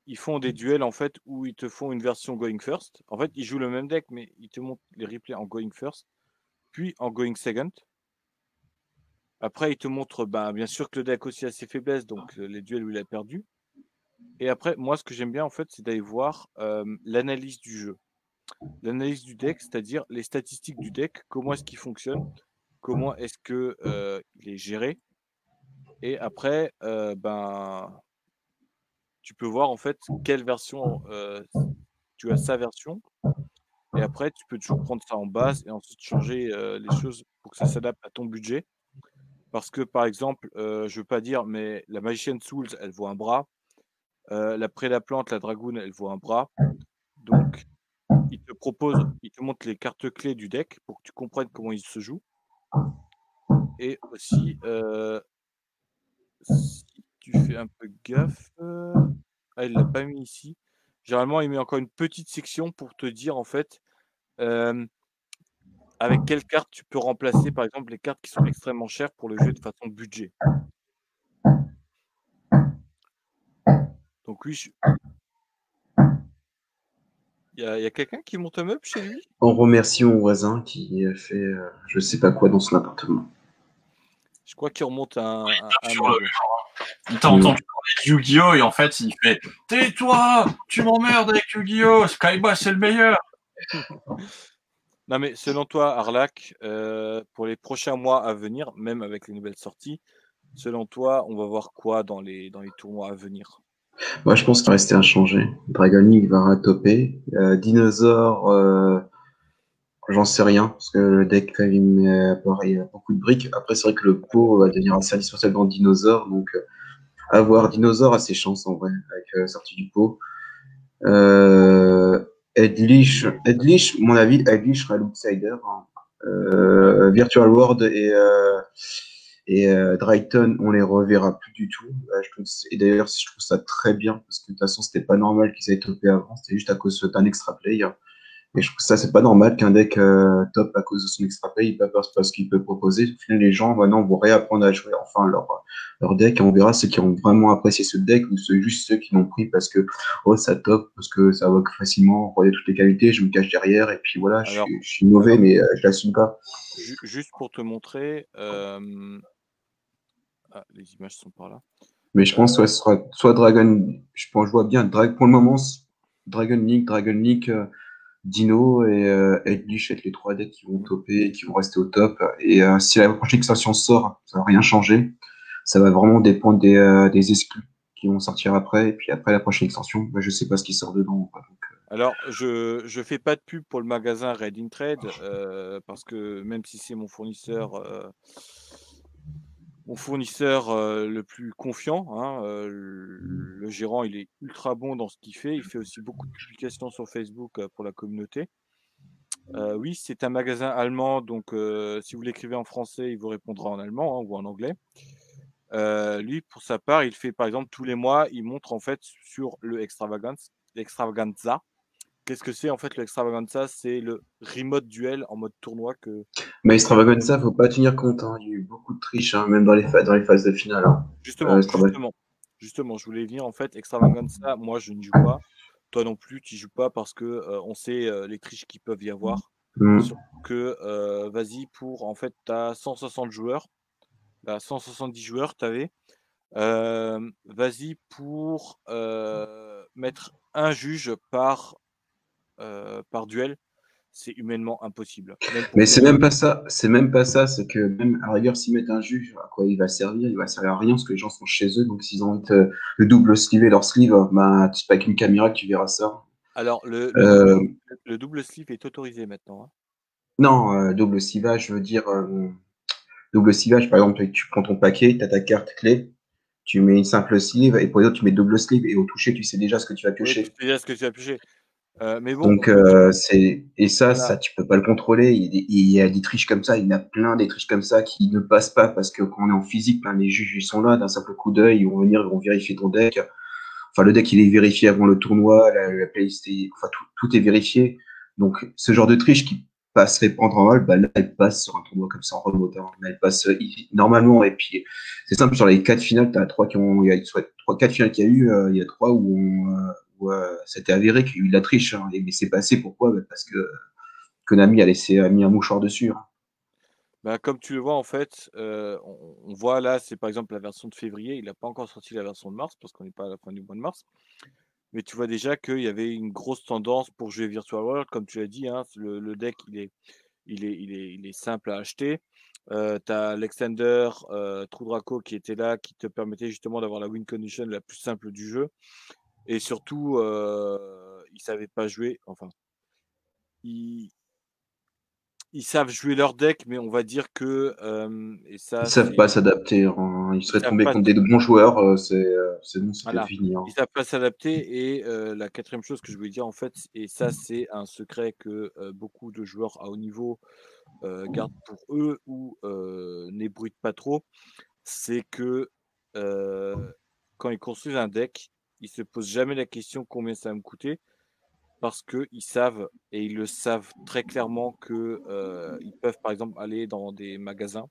Ils font des duels en fait où ils te font une version going first. En fait, ils jouent le même deck, mais ils te montrent les replays en going first, puis en going second. Après, ils te montrent bien sûr que le deck aussi a ses faiblesses, donc les duels où il a perdu. Et après, moi, ce que j'aime bien en fait, c'est d'aller voir l'analyse du jeu. L'analyse du deck, c'est-à-dire les statistiques du deck, comment est-ce qu'il fonctionne, comment est-ce que il est géré. Et après, tu peux voir en fait quelle version tu as sa version. Et après, tu peux toujours prendre ça en base et ensuite changer les choses pour que ça s'adapte à ton budget. Parce que, par exemple, je veux pas dire, mais la Magician Souls, elle vaut un bras. La Prédaplante, la Dragoon, elle vaut un bras. Donc, il te montre les cartes clés du deck pour que tu comprennes comment il se joue. Et aussi, si tu fais un peu gaffe, ah, il l'a pas mis ici. Généralement, il met encore une petite section pour te dire, en fait, hem, avec quelles cartes tu peux remplacer, par exemple, les cartes qui sont extrêmement chères pour le jeu de façon budget. Donc oui, il y a quelqu'un qui monte un meuble chez lui? On remercie mon voisin qui a fait je sais pas quoi dans son appartement. Je crois qu'il remonte un Sur le meuble. Il t'a entendu parler de Yu-Gi-Oh! Et en fait, il fait tais-toi, tu m'emmerdes avec Yu-Gi-Oh! Skyba, c'est le meilleur. Non, mais selon toi, Arlac, pour les prochains mois à venir, même avec les nouvelles sorties, selon toi, on va voir quoi dans les tournois à venir? Moi, je pense qu'il va rester inchangé. Dragon League va ratoper. Dinosaure, j'en sais rien, parce que le deck, quand même, il a beaucoup de briques. Après, c'est vrai que le pot va devenir assez indispensable dans Dinosaure, donc avoir Dinosaure a ses chances en vrai, avec la sortie du pot. Edlich, mon avis, Edlich sera l'outsider, hein. Virtual World et Drayton, on les reverra plus du tout. Et d'ailleurs, je trouve ça très bien, parce que de toute façon, c'était pas normal qu'ils aient topé avant, c'était juste à cause d'un extra play. Et je trouve que ça, c'est pas normal qu'un deck top à cause de son extra play, il peut pas ce qu'il peut proposer. Au final, les gens, maintenant, vont réapprendre à jouer enfin leur deck et on verra ceux qui ont vraiment apprécié ce deck ou juste ceux qui l'ont pris parce que oh, ça top, parce que ça voit facilement, regarde toutes les qualités, je me cache derrière et puis voilà, Alors, je suis mauvais, mais je l'assume pas. juste pour te montrer, ah, les images sont par là. Mais je pense ouais, ce sera soit Dragon, je vois bien, pour le moment, Dragon League, Dino et Edlich être les trois decks qui vont topper et qui vont rester au top. Et si la prochaine extension sort, ça va rien changer. Ça va vraiment dépendre des exclus qui vont sortir après. Et puis après la prochaine extension, bah, je sais pas ce qui sort dedans. Donc, Alors, je fais pas de pub pour le magasin Red in Trade, parce que même si c'est mon fournisseur, le plus confiant, hein, le gérant, il est ultra bon dans ce qu'il fait. Il fait aussi beaucoup de publications sur Facebook, pour la communauté. Oui, c'est un magasin allemand, donc si vous l'écrivez en français, il vous répondra en allemand, hein, ou en anglais. Lui, pour sa part, il fait, par exemple, tous les mois, il montre en fait sur l'extravaganza. Qu'est-ce que c'est en fait le extravaganza? C'est le remote duel en mode tournoi que mais Extravaganza, faut pas tenir compte, hein. Il y a eu beaucoup de triches, hein, même dans les phases de finale, hein. justement, Extravaganza. justement, je voulais venir en fait extravaganza. Moi, je ne joue pas. Toi non plus, tu joues pas parce que on sait les triches qui peuvent y avoir. Mm. Surtout que vas-y pour en fait, tu as 160 joueurs, là, 170 joueurs, tu avais. Vas-y pour mettre un juge par duel, c'est humainement impossible. Même pour Mais toi. c'est même pas ça, c'est que même à la rigueur, s'ils mettent un juge, à quoi il va servir? Il va servir à rien parce que les gens sont chez eux, donc s'ils ont envie de double sleever leur sleeve, ben, c'est pas avec une caméra que tu verras ça. Alors, Euh, le double sleeve est autorisé maintenant, hein. non, double slivage, je veux dire, double slivage, par exemple, tu prends ton paquet, tu as ta carte clé, tu mets une simple sleeve, et pour les autres, tu mets double sleeve, et au toucher, tu sais déjà ce que tu vas Oui, tu piocher. sais déjà ce que tu as pioché. Mais bon, on Donc, peut dire, voilà. ça, tu peux pas le contrôler. Il y a des triches comme ça, il y en a plein des triches comme ça qui ne passent pas parce que quand on est en physique, ben, les juges, ils sont là, d'un simple coup d'œil, ils vont venir, ils vont vérifier ton deck. Enfin, le deck, il est vérifié avant le tournoi, la playlist, enfin, tout est vérifié. Donc, ce genre de triche qui passerait pas en normal, bah, là, elle passe sur un tournoi comme ça en remote, hein. Là, elle passe normalement. Et puis, c'est simple, sur les quatre finales, t'as trois qui ont, il y a soit trois, quatre finales qu'il y a eu, il y a trois c'était avéré qu'il y a eu de la triche, hein. Mais c'est passé, pourquoi? Bah, parce que Konami a mis un mouchoir dessus, hein. Bah, comme tu le vois, en fait, on voit là, c'est par exemple la version de février. Il n'a pas encore sorti la version de mars parce qu'on n'est pas à la fin du mois de mars. Mais tu vois déjà qu'il y avait une grosse tendance pour jouer Virtual World, comme tu l'as dit, hein. Le deck, il est simple à acheter. Tu as l'extender True Draco qui était là, qui te permettait justement d'avoir la win condition la plus simple du jeu. Et surtout, il savait pas jouer. Enfin, il, ils savent jouer leur deck, mais on va dire que et ça, Ils savent pas s'adapter. Ils seraient savent tombés pas. contre des bons joueurs, c'est bon, c'était Voilà, fini. ils savent pas s'adapter. Et la quatrième chose que je voulais dire en fait, et ça c'est un secret que beaucoup de joueurs à haut niveau gardent pour eux ou n'ébruitent pas trop, c'est que quand ils construisent un deck, ils se posent jamais la question combien ça va me coûter, parce qu'ils savent, et ils le savent très clairement, que ils peuvent par exemple aller dans des magasins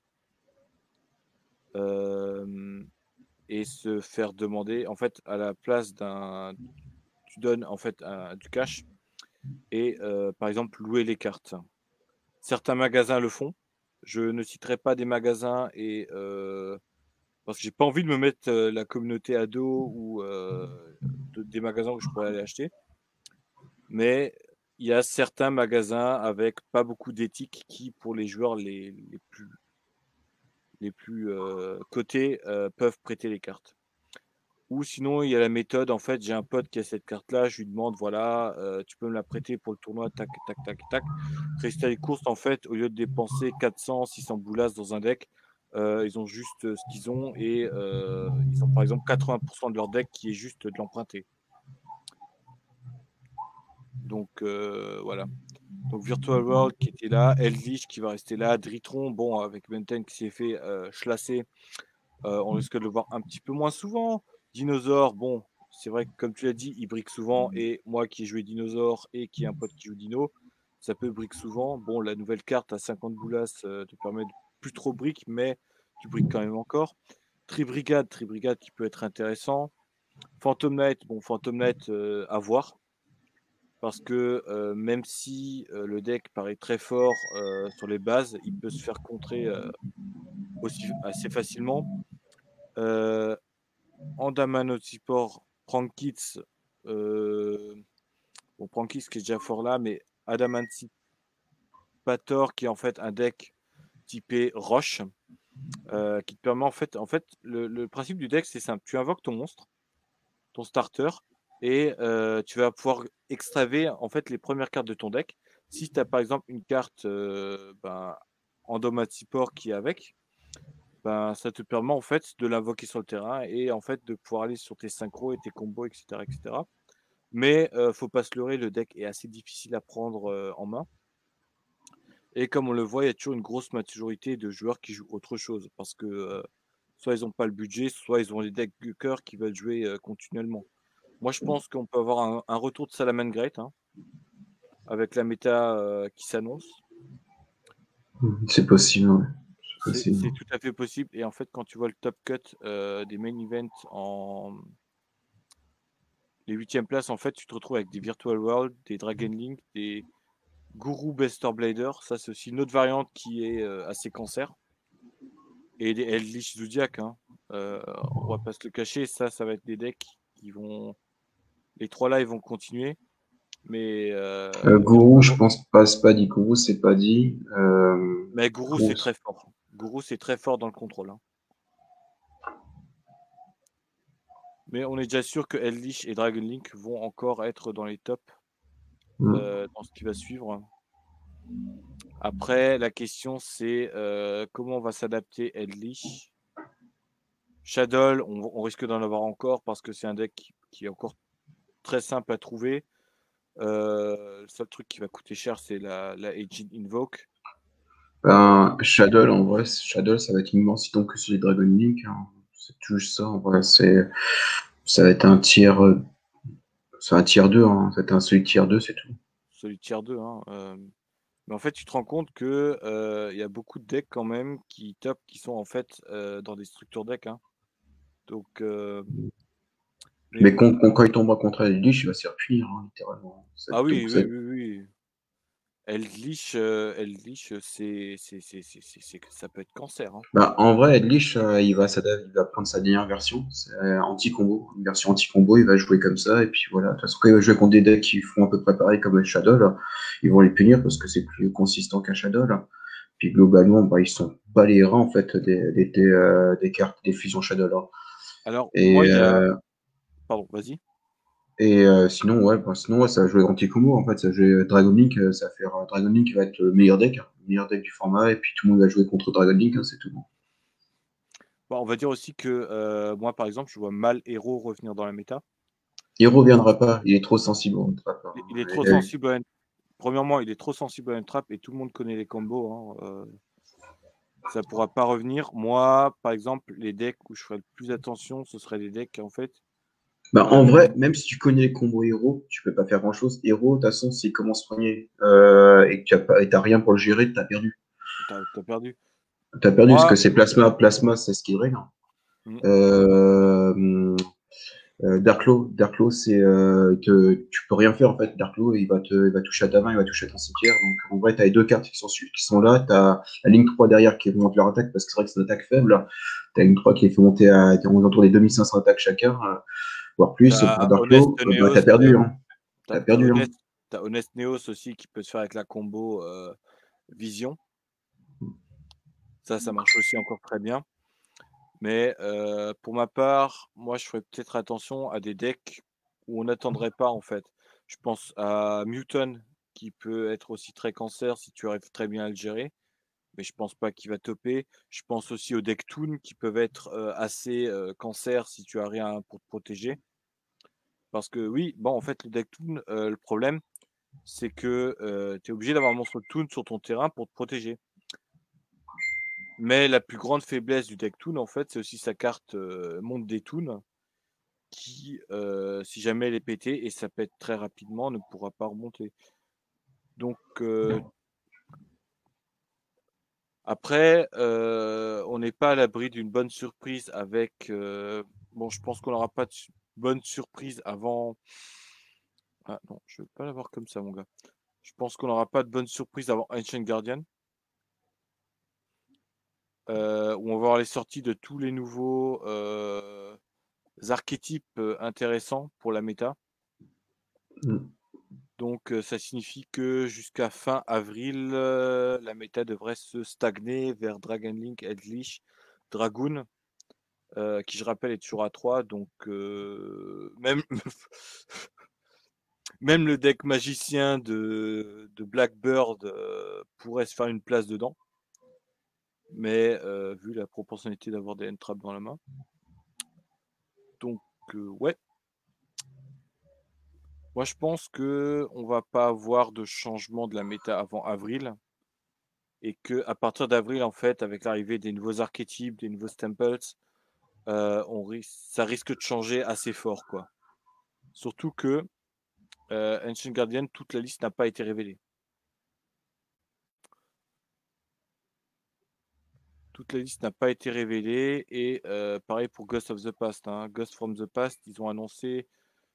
euh, et se faire demander en fait à la place d'un, tu donnes en fait du cash et par exemple louer les cartes. Certains magasins le font. Je ne citerai pas des magasins et parce que j'ai pas envie de me mettre la communauté à dos ou des magasins où je pourrais aller acheter. Mais il y a certains magasins avec pas beaucoup d'éthique qui, pour les joueurs les plus cotés, peuvent prêter les cartes. Ou sinon, il y a la méthode, en fait, j'ai un pote qui a cette carte-là, je lui demande, voilà, tu peux me la prêter pour le tournoi, tac, tac, tac, tac. Résultat des courses, en fait, au lieu de dépenser 400, 600 boulasses dans un deck, ils ont juste ce qu'ils ont et ils ont par exemple 80% de leur deck qui est juste de l'emprunter. Donc voilà. Donc Virtual World qui était là, Eldritch qui va rester là, Dritron, bon, avec Benten qui s'est fait chlasser, on risque de le voir un petit peu moins souvent. Dinosaure, bon, c'est vrai que comme tu l'as dit, il brique souvent. Et moi qui ai joué Dinosaure et qui ai un pote qui joue Dino, ça peut brique souvent. Bon, la nouvelle carte à 50 boulasses te permet de plus trop brique, mais tu briques quand même encore. Tribrigade qui peut être intéressant. Phantom Knight, bon, Phantom Knight à voir. Parce que même si le deck paraît très fort sur les bases, il peut se faire contrer aussi assez facilement. Andamanotipor, Prankits, bon, Prankits qui est déjà fort là, mais Adamantipator qui est en fait un deck typé roche, qui te permet en fait le principe du deck c'est simple, tu invoques ton monstre, ton starter, et tu vas pouvoir extraver en fait les premières cartes de ton deck. Si tu as par exemple une carte Andamantipator qui est avec, ben, ça te permet en fait de l'invoquer sur le terrain et en fait de pouvoir aller sur tes synchros et tes combos, etc. etc. Mais faut pas se leurrer, le deck est assez difficile à prendre en main. Et comme on le voit, il y a toujours une grosse majorité de joueurs qui jouent autre chose parce que soit ils n'ont pas le budget, soit ils ont les decks cœur qui veulent jouer continuellement. Moi, je pense qu'on peut avoir un retour de Salamangreat hein, avec la méta qui s'annonce. C'est possible, ouais. C'est tout à fait possible. Et en fait, quand tu vois le top cut des main events en les 8e places, en fait, tu te retrouves avec des Virtual World, des Dragon Link, des Guru Bester Blader. Ça, c'est aussi une autre variante qui est assez cancer. Et des Eldritch Zodiac. Hein. On va pas se le cacher. Ça va être des decks qui vont. Les trois là, ils vont continuer. Mais Gourou, je pense pas, c'est pas dit. Gourou, c'est pas dit. mais Guru, c'est très fort. Guru, c'est très fort dans le contrôle. Hein. Mais on est déjà sûr que Eldritch et Dragon Link vont encore être dans les tops dans ce qui va suivre. Après, la question, c'est comment on va s'adapter Eldritch. Shadow, on risque d'en avoir encore parce que c'est un deck qui est encore très simple à trouver. Le seul truc qui va coûter cher, c'est la Agent Invoke. Shadow, en vrai, Shadow, ça va être immense, si donc que sur les Dragon Link. Hein. C'est tout juste ça, en vrai. Ça va être un tiers. C'est un tiers 2, hein. C'est un celui tiers 2, c'est tout. Celui tiers 2. Hein, mais en fait, tu te rends compte que y a beaucoup de decks quand même qui sont en fait dans des structures decks. Hein. Donc, mais bon. Quand il tombera contre Eldritch, il va se faire punir, hein, littéralement. Ah oui, oui. Eldritch, ça peut être cancer. Hein. Bah, en vrai, Eldritch, il va prendre sa dernière version, c'est anti-combo. Une version anti-combo, il va jouer comme ça, et puis voilà. De toute façon, quand il va jouer contre des decks qui font à peu près pareil comme Shadow, là, ils vont les punir parce que c'est plus consistant qu'un Shadow. Là. Puis globalement, bah, ils sont pas les reins en fait des cartes des fusions Shadow. Là. Alors, et moi, il y a. Pardon, vas-y. Et sinon, ouais, ça va jouer anti-combo. En fait, ça va jouer Dragon Link, ça va faire Dragon Link qui va être le meilleur deck du format, et puis tout le monde va jouer contre Dragon Link, hein, c'est tout. Bon, on va dire aussi que moi, par exemple, je vois mal Hero revenir dans la méta. Il Parce reviendra pas, il est trop sensible au trap. il est trop sensible à Premièrement, il est trop sensible à une trap et tout le monde connaît les combos. Ça pourra pas revenir. Moi, par exemple, les decks où je ferais le plus attention, ce seraient des decks en fait. Bah, en vrai, même si tu connais les combos héros, tu peux pas faire grand-chose. Héros, de toute façon, s'il commence premier et que t'as rien pour le gérer, t'as perdu. T'as perdu. T'as perdu parce que Moi, c'est plasma, c'est ce qui règle. mm, Darklo, c'est tu peux rien faire en fait. Darklo, il va toucher à ta main, il va toucher à ton cimetière. Donc en vrai, t'as les deux cartes qui sont là. T'as la ligne 3 derrière qui monte leur attaque parce que c'est vrai que c'est une attaque faible. T'as une 3 qui est fait monter à autour des 2500 attaques chacun, voire plus pour t'as Honest Darklo. Bah, Neos, t'as perdu, hein. T'as t'as perdu, hein. Honest Neos aussi qui peut se faire avec la combo Vision. Ça marche aussi encore très bien. Mais pour ma part, moi, je ferais peut-être attention à des decks où on n'attendrait pas, en fait. Je pense à Muton, qui peut être aussi très cancer si tu arrives très bien à le gérer. Mais je pense pas qu'il va topper. Je pense aussi aux decks Toon, qui peuvent être assez cancer si tu as rien pour te protéger. Parce que oui, bon, en fait, le deck Toon, le problème, c'est que tu es obligé d'avoir un monstre Toon sur ton terrain pour te protéger. Mais la plus grande faiblesse du deck Toon, en fait, c'est aussi sa carte Monde des Toons, qui, si jamais elle est pétée, et ça pète très rapidement, ne pourra pas remonter. Donc, après, on n'est pas à l'abri d'une bonne surprise avec. Bon, je pense qu'on n'aura pas de bonne surprise avant. Ah non, je ne veux pas l'avoir comme ça, mon gars. Je pense qu'on n'aura pas de bonne surprise avant Ancient Guardian. Où on va voir les sorties de tous les nouveaux archétypes intéressants pour la méta. Donc ça signifie que jusqu'à fin avril, la méta devrait se stagner vers Dragon Link, Eldritch, Dragoon, qui je rappelle est toujours à 3. Donc même, même le deck magicien de Blackbird pourrait se faire une place dedans. Mais vu la proportionnalité d'avoir des end-traps dans la main. Donc ouais. Moi je pense que on va pas avoir de changement de la méta avant avril. Et que à partir d'avril, en fait, avec l'arrivée des nouveaux archétypes, des nouveaux stemples, ça risque de changer assez fort, quoi. Surtout que Ancient Guardian, toute la liste n'a pas été révélée. Toute la liste n'a pas été révélée et pareil pour Ghost of the Past. Hein. Ghost from the Past, ils ont annoncé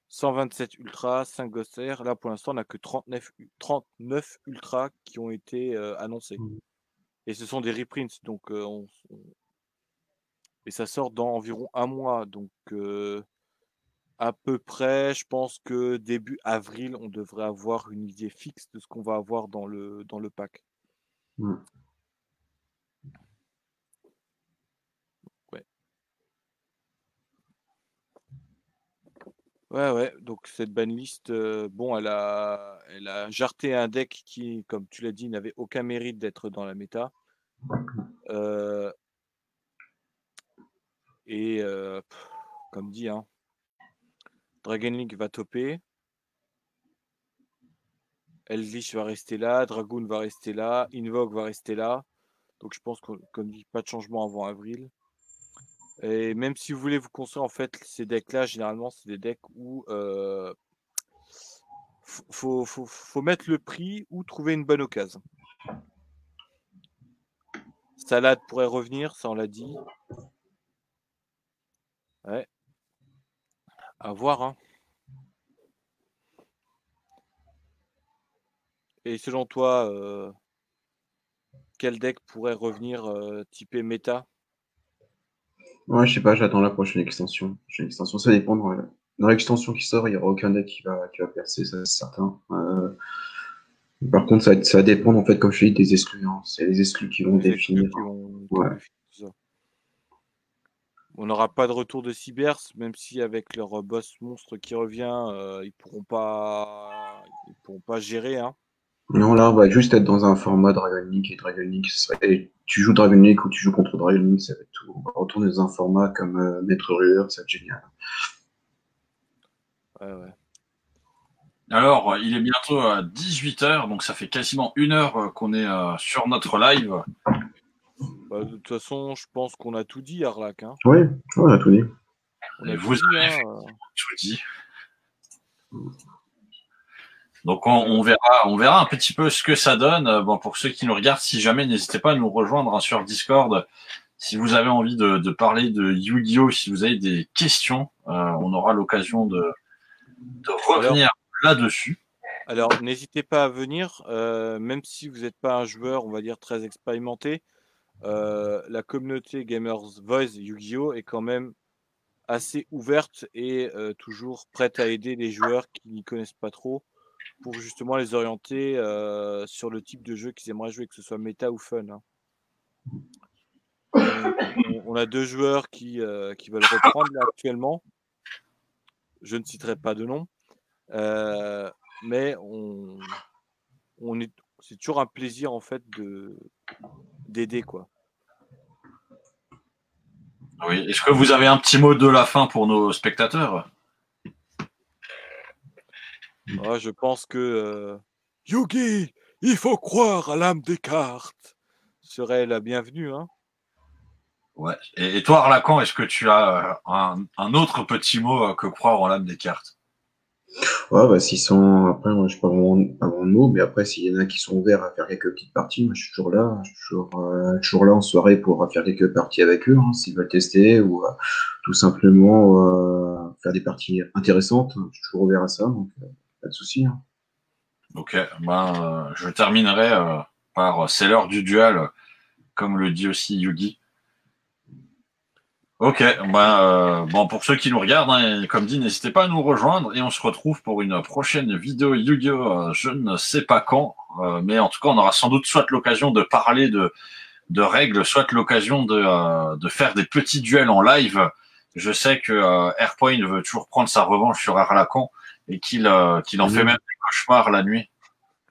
127 Ultra, 5 Ghost Air. Là, pour l'instant, on n'a que 39 Ultra qui ont été annoncés. Et ce sont des reprints, donc et ça sort dans environ un mois. Donc à peu près, je pense que début avril, on devrait avoir une idée fixe de ce qu'on va avoir dans le pack. Ouais. Ouais. Donc cette banlist, bon, elle a jarté un deck qui, comme tu l'as dit, n'avait aucun mérite d'être dans la méta. Et comme dit, hein, Dragon Link va topper. Eldritch va rester là, Dragoon va rester là, Invoke va rester là. Donc je pense que, comme dit, pas de changement avant avril. Et même si vous voulez vous construire en fait ces decks-là, généralement c'est des decks où faut mettre le prix ou trouver une bonne occasion. Salade pourrait revenir, ça on l'a dit. Ouais. À voir. Hein. Et selon toi, quel deck pourrait revenir typé méta? Ouais, je sais pas, j'attends la prochaine extension. Ça dépend. Dans l'extension qui sort, il n'y aura aucun deck qui va percer, ça c'est certain. Par contre, ça va dépendre, en fait, comme je te dis, des exclus. Hein. C'est les exclus qui vont Les exclus définir. qui vont Ouais. définir tout ça. On n'aura pas de retour de Cybers, même si avec leur boss monstre qui revient, ils pourront pas gérer, hein. Non, là, on va juste être dans un format Dragon Link et Dragon Link, tu joues Dragon Link ou tu joues contre Dragon Link, ça va être tout. On va retourner dans un format comme Maître Rueur, ça va être génial. Ouais. Alors, il est bientôt à 18h, donc ça fait quasiment 1 heure qu'on est sur notre live. Bah, de toute façon, je pense qu'on a tout dit, Arlac, hein. Oui, on a tout dit. Vous avez tout dit. Donc on verra un petit peu ce que ça donne. Bon, pour ceux qui nous regardent, si jamais, n'hésitez pas à nous rejoindre sur Discord. Si vous avez envie de parler de Yu-Gi-Oh, si vous avez des questions, on aura l'occasion de revenir là-dessus. Alors, n'hésitez pas à venir, même si vous n'êtes pas un joueur, on va dire, très expérimenté. La communauté Gamers Voice Yu-Gi-Oh est quand même assez ouverte et toujours prête à aider les joueurs qui n'y connaissent pas trop pour justement les orienter sur le type de jeu qu'ils aimeraient jouer, que ce soit méta ou fun, hein. On a 2 joueurs qui veulent reprendre là, actuellement. Je ne citerai pas de nom, mais c'est toujours un plaisir en fait d'aider, quoi. Oui. Est-ce que vous avez un petit mot de la fin pour nos spectateurs? Je pense que Yugi, il faut croire à l'âme des cartes serait la bienvenue, hein. Ouais. Et toi, Arlacan, est-ce que tu as un autre petit mot que croire en l'âme des cartes? Ouais, bah, s'ils sont, après, moi, je suis pas vraiment de mots, mais après, s'il y en a qui sont ouverts à faire quelques petites parties, moi, je suis toujours là. Je suis toujours là en soirée pour faire quelques parties avec eux, hein, s'ils veulent tester ou tout simplement faire des parties intéressantes. Je suis toujours ouvert à ça, donc pas de souci, hein. Ok, je terminerai par c'est l'heure du duel, comme le dit aussi Yugi. Ok, bon, pour ceux qui nous regardent, hein, comme dit, n'hésitez pas à nous rejoindre et on se retrouve pour une prochaine vidéo Yu-Gi-Oh! Je ne sais pas quand, mais en tout cas, on aura sans doute soit l'occasion de parler de règles, soit l'occasion de faire des petits duels en live. Je sais que Airpoint veut toujours prendre sa revanche sur Arlacan et qu'il en fait même des cauchemars la nuit.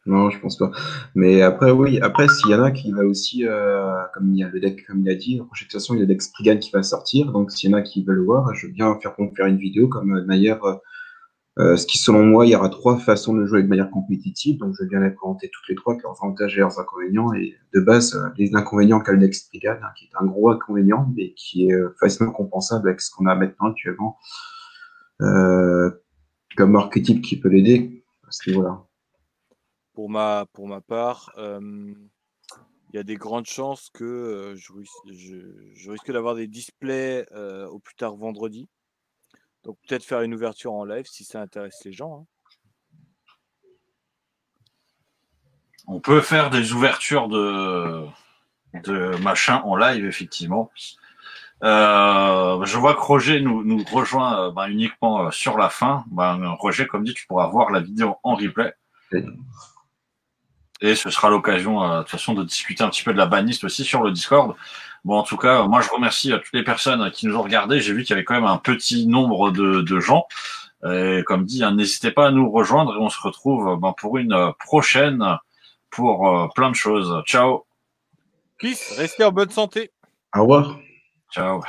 Non, je pense pas. Mais après, oui, après, s'il y en a qui va aussi, comme il y a le deck, comme il a dit, la prochaine façon, il y a le deck Spriggan qui va sortir. Donc, s'il y en a qui veulent le voir, je veux bien faire une vidéo comme d'ailleurs, ce qui, selon moi, il y aura 3 façons de jouer de manière compétitive. Donc, je vais bien les présenter toutes les 3, leurs avantages et leurs inconvénients. Et de base, les inconvénients qu'a le deck Spriggan, hein, qui est un gros inconvénient, mais qui est facilement compensable avec ce qu'on a maintenant actuellement, comme archétype qui peut l'aider à ce niveau-là. Pour ma part, il y a des grandes chances que je risque d'avoir des displays au plus tard vendredi. Donc peut-être faire une ouverture en live si ça intéresse les gens, hein. On peut faire des ouvertures de machin en live, effectivement. Je vois que Roger nous rejoint uniquement sur la fin. Roger, comme dit, tu pourras voir la vidéo en replay. Et ce sera l'occasion, de toute façon, de discuter un petit peu de la banliste aussi sur le Discord. Bon, en tout cas, moi, je remercie toutes les personnes qui nous ont regardés. J'ai vu qu'il y avait quand même un petit nombre de gens. Et comme dit, hein, n'hésitez pas à nous rejoindre et on se retrouve pour une prochaine pour plein de choses. Ciao. Peace, restez en bonne santé. Au revoir. Ciao.